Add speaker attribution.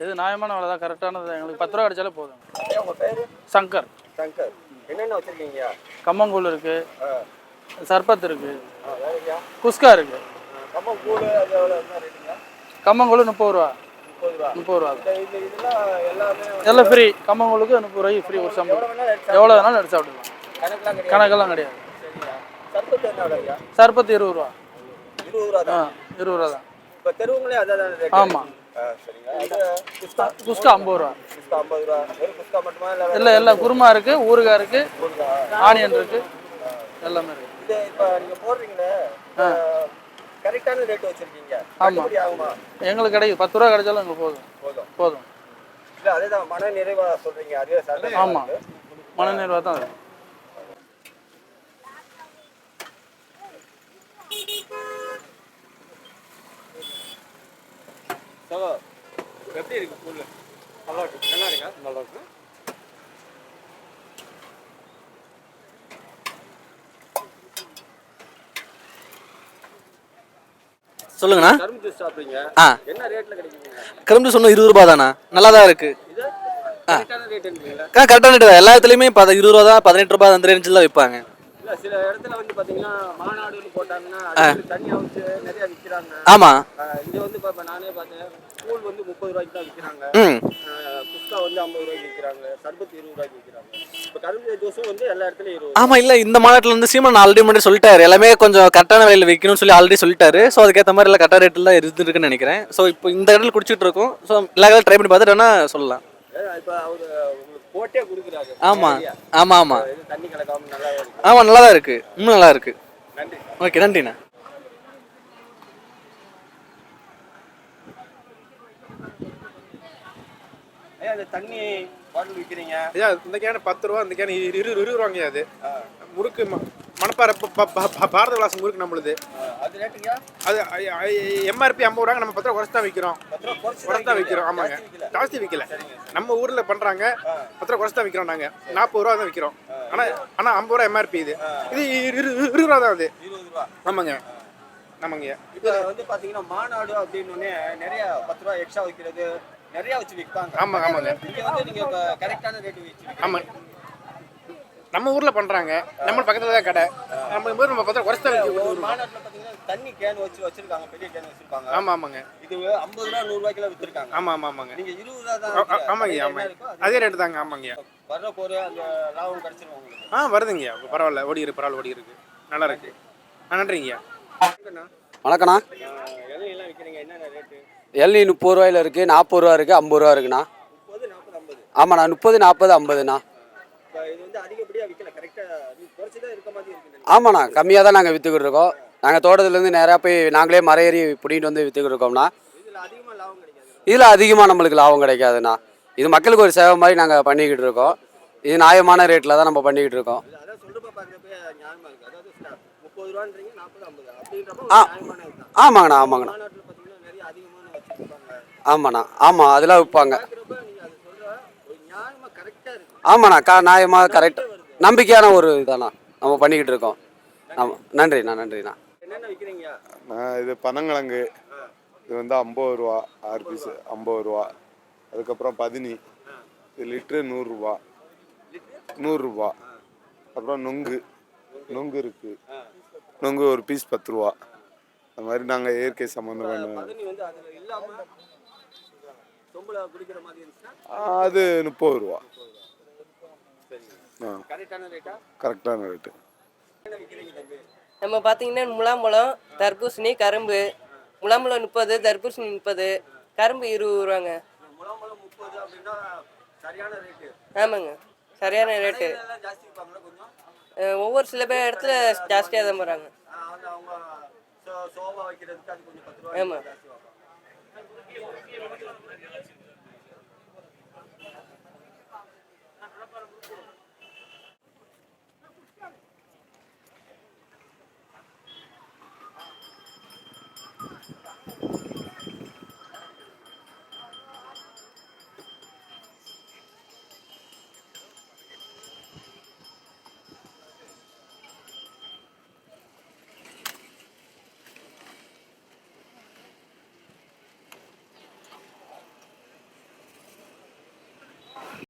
Speaker 1: இது நியாயமான விலை தான், கரெக்டானது. எங்களுக்கு 10 ரூபா கிடைச்சாலே போதும்.
Speaker 2: உங்கள் பேர்?
Speaker 1: சங்கர்.
Speaker 2: சங்கர். என்னென்ன வச்சுருக்கீங்க?
Speaker 1: கம்மங்கூழ் இருக்குது, சர்பத் இருக்குது, குஸ்கா இருக்குது.
Speaker 2: கம்மங்கூழ் அது எவ்வளோ என்ன ரேட்டுங்க?
Speaker 1: கம்மங்கூழ் 30 ரூபா. 30 ரூபா.
Speaker 2: இதெல்லாம் எல்லாமே
Speaker 1: எல்லாம் ஃப்ரீ. கம்மங்கூழுக்கு 30 ரூபாய்க்கு ஃப்ரீ. ஒரு சம்பளம் எவ்வளோ வேணாலும் எடுத்து சாப்பிடுக்கலாம். கணக்கெல்லாம் கிடையாது.
Speaker 2: சர்பத் என்ன விலையா?
Speaker 1: சர்பத் 20 ரூபா.
Speaker 2: 20 ரூபா தான்.
Speaker 1: 20 ரூபா தான்.
Speaker 2: இப்போ தெருவுங்களே அதான் ரேட்?
Speaker 1: ஆமாம்.
Speaker 2: சரிங்க.
Speaker 1: குஸ்கா 50 ரூபா.
Speaker 2: குஸ்கா 50 ரூபா. வெறும் குஸ்கா மட்டுமா?
Speaker 1: இல்லை எல்லாம் குருமா இருக்குது, ஊறுகாய் இருக்குது, ஆனியன் இருக்குது, எல்லாமே இருக்குது.
Speaker 2: இது இப்போ நீங்கள் போடுறீங்களே, கரெக்டான ரேட் வச்சுருக்கீங்க.
Speaker 1: ஆமாம்,
Speaker 2: ஆகுமா?
Speaker 1: எங்களுக்கு கிடைக்கும். 10 ரூபா கிடைச்சாலும் எங்களுக்கு போதும்.
Speaker 2: இல்லை அதே தான் மன நிறைவாக சொல்கிறீங்க. அதுவே சார்.
Speaker 1: ஆமாம், மன நிறைவாக தான் அது.
Speaker 2: எப்படி இருக்கு புல்லு? நல்லா இருக்கு. நல்லா இருக்கா? நல்லா இருக்கு.
Speaker 3: சொல்லுங்கண்ணா.
Speaker 2: கரும்பு ஜூஸ் சாப்பிடுங்க. என்ன ரேட்ல கிடைக்குங்க?
Speaker 3: கரும்பு ஜூஸ் 20 ரூபா தானா? நல்லா தான் இருக்கு.
Speaker 2: இது கரெக்டான ரேட்ன்றீங்களா?
Speaker 3: கரெக்டான ரேட் தான். எல்லா இடத்துலையுமே 20 ரூபா தான், 18 ரூபா அந்த ரேஞ்சில் தான் விற்பாங்க.
Speaker 2: இல்லை சில இடத்துல வந்து பார்த்தீங்கன்னா மாநாடுன்னு போட்டாங்கன்னா அது தண்ணி அவுச்சு நிறைய விற்கிறாங்க.
Speaker 3: ஆமாம்.
Speaker 2: இங்கே வந்து இப்போ நானே பார்த்தேன், கூழ் வந்து 30 ரூபாய்க்கு தான் விற்கிறாங்க. குஸ்கா வந்து 50 ரூபாய்க்கு விற்கிறாங்க. சர்பத் 20 ரூபாய்க்கு விற்கிறாங்க. இப்போ கரும்பு ஜூஸும் வந்து எல்லா இடத்துலையும் 20.
Speaker 3: ஆமாம். இல்லை இந்த மாநாட்டில் வந்து சீமான் ஆல்ரெடி முன்னாடி சொல்லிட்டாரு, எல்லாமே கொஞ்சம் கரெக்டான விலையில் விற்கணும்னு சொல்லி ஆல்ரெடி சொல்லிட்டாரு. ஸோ அதுக்கேற்ற மாதிரி எல்லாம் கரெக்டான ரேட்டில் தான் இருந்துருக்குன்னு நினைக்கிறேன். ஸோ இப்போ இந்த இடத்துல குடிச்சிட்டு இருக்கோம். ஸோ எல்லா இடத்துல ட்ரை பண்ணி பார்த்துட்டோன்னா சொல்லலாம்.
Speaker 2: இப்போ அவர் உங்களுக்கு போட்டே கொடுக்குறாரு.
Speaker 3: ஆமாம் ஆமாம் ஆமாம்.
Speaker 2: தண்ணி கலக்காம நல்லா இருக்கு.
Speaker 3: ஆமாம், நல்லா தான் இருக்குது. இன்னும் நல்லா இருக்குது.
Speaker 2: நன்றி.
Speaker 3: ஓகே, நன்றிண்ணா.
Speaker 2: ஐயா இந்த தண்ணி பாட்டில் விற்கிறீங்க
Speaker 4: ஐயா? இந்த கேன் 10 ரூபா, இந்த கேன் 20 ரூபாங்க. அது முறுக்கு மணப்பாறை பாரத விலாசம் முறுக்கு நம்மளுது.
Speaker 2: அது ரேட்டுங்க?
Speaker 4: அது எம்ஆர்பி 50 ரூபாங்க. நம்ம 10 ரூபா குறைச்சி தான் விற்கிறோம். ஆமாங்க, ஜாஸ்தி விற்கல. நம்ம ஊரில் பண்ணுறாங்க, 10 ரூபா குறைச்சி தான் விற்கிறோம். நாங்கள் 40 ரூபா தான் விற்கிறோம். ஆனால் 50 ரூபா எம்ஆர்பி. இது 20 ரூபா தான். அது
Speaker 2: 20 ரூபா.
Speaker 4: ஆமாங்க ஆமாங்க.
Speaker 2: இப்போ வந்து பார்த்தீங்கன்னா மாநாடு அப்படின்னு நிறைய 10 ரூபா எக்ஸ்ட்ரா விற்கிறது நிறைய வச்சு விற்பாங்க.
Speaker 4: ஆமாங்க ஆமாங்க.
Speaker 2: இங்கே வந்து நீங்கள் கரெக்டான ரேட்டு வச்சு.
Speaker 4: ஆமாம், நம்ம ஊரில் பண்ணுறாங்க. நம்ம பக்கத்தில் தான் கடை. நம்ம 10 ரூபா குறைச்சி தான் விற்கிறோம்.
Speaker 2: மாநாட்டில் பார்த்தீங்கன்னா தண்ணி கேன் வச்சிருக்காங்க, பெரிய கேன் வச்சிருக்காங்க.
Speaker 4: ஆமாம் ஆமாங்க.
Speaker 2: இது 50 ரூபா 100 ரூபாய்க்குலாம் விற்றுருக்காங்க.
Speaker 4: ஆமாம் ஆமாம் ஆமாங்க.
Speaker 2: நீங்கள் 20 ரூபா தான்.
Speaker 4: ஆமாங்க ஆமாங்க, அதே ரேட்டு தாங்க. ஆமாங்க.
Speaker 2: வர்ற போகிற அந்த லாபம் கிடச்சிரும் உங்களுக்கு.
Speaker 4: வருதுங்கய்யா. பரவாயில்ல, பரவாயில்ல ஓடி இருக்கு. நல்லா இருக்கு. நன்றிங்கய்யா.
Speaker 5: வணக்கண்ணா.
Speaker 2: இலையெல்லாம் விற்கிறீங்க, என்னென்ன ரேட்டு?
Speaker 5: எள்ளி 30 ரூபாயில் இருக்குது, 40 ரூபா இருக்குது, 50 ரூபா இருக்குண்ணா.
Speaker 2: 30, 40, 50.
Speaker 5: ஆமாண்ணா, 30, 40, 50ண்ணா.
Speaker 2: இது வந்து அதிகப்படியாக விற்கல, கரெக்டாக குறைச்சி தான் இருக்க மாதிரி இருக்குது.
Speaker 5: ஆமாண்ணா, கம்மியாக தான் நாங்கள் விற்றுக்கிட்டு இருக்கோம். நாங்கள் தோட்டத்துலேருந்து நேராக போய் நாங்களே மரம் ஏறி பிடிக்கிட்டு வந்து விற்றுக்கிட்டு இருக்கோம்ண்ணா.
Speaker 2: இதில் அதிகமாக லாபம் கிடைக்காது.
Speaker 5: இதில் அதிகமாக நம்மளுக்கு லாபம் கிடைக்காதுண்ணா. இது மக்களுக்கு ஒரு சேவை மாதிரி நாங்கள் பண்ணிக்கிட்டு இருக்கோம். இது நியாயமான ரேட்டில் தான் நம்ம பண்ணிக்கிட்டு இருக்கோம்.
Speaker 2: அதான் சொல்கிறப்ப பார்க்குறப்ப நியாயமாக இருக்குது. அதாவது 30 ரூபான்றீங்க, 40, 50 அப்படின்றப்ப நியாயமான இதுதான்.
Speaker 5: ஆமாங்கண்ணா ஆமாங்கண்ணா.
Speaker 2: மாநாட்டில் பார்த்தீங்கன்னா நிறைய அதிகமான வச்சுருப்பாங்க.
Speaker 5: ஆமாண்ணா, ஆமாம், அதெல்லாம் விற்பாங்க.
Speaker 2: பார்க்குறப்ப நீங்கள் அதை சொல்கிற ஒரு நியாயமாக கரெக்டாக இருக்குது.
Speaker 5: ஆமாண்ணா, நியாயமாக கரெக்டாக நம்பிக்கையான ஒரு இதாண்ணா நம்ம பண்ணிக்கிட்டு இருக்கோம். ஆமாம், நன்றிண்ணா.
Speaker 2: என்னென்ன விற்கிறீங்க?
Speaker 6: இது பனங்கிழங்கு. இது வந்து 50 ரூபா, 6 பீஸு 50 ரூபா. அதுக்கப்புறம் பதினி, இது லிட்ரு 100 ரூபா. 100 ரூபா. அப்புறம் நுங்கு இருக்குது. நுங்கு ஒரு பீஸ் 10 ரூபா. அது மாதிரி நாங்கள் இயற்கை சம்மந்தம் வேணும்.
Speaker 2: பதினி வந்து அதில் இல்லாமல் சொம்புல குடிக்கிற மாதிரி இருந்துச்சுன்னா
Speaker 6: அது 30 ரூபா.
Speaker 2: கரெக்டான ரேட்டா?
Speaker 6: கரெக்டான ரேட்டு.
Speaker 7: நம்ம பார்த்தீங்கன்னா முலாம்பழம், தர்பூசணி, கரும்பு. முலாம்பழம் 30, தர்பூசணி 30, கரும்பு 20 ரூபாங்க.
Speaker 2: முலாம்பழம் 30 அப்படின்னா சரியான ரேட்டு.
Speaker 7: ஆமாங்க, சரியான ரேட்டு.
Speaker 2: ஜாஸ்தி விற்பாங்களா கொஞ்சம்?
Speaker 7: ஒவ்வொரு சில பேர் இடத்துல ஜாஸ்தியாக தான் போகிறாங்க.
Speaker 2: அவங்க சோபா வைக்கிறதுக்கு அது கொஞ்சம் 10 ரூபா.
Speaker 7: ஆமாம்.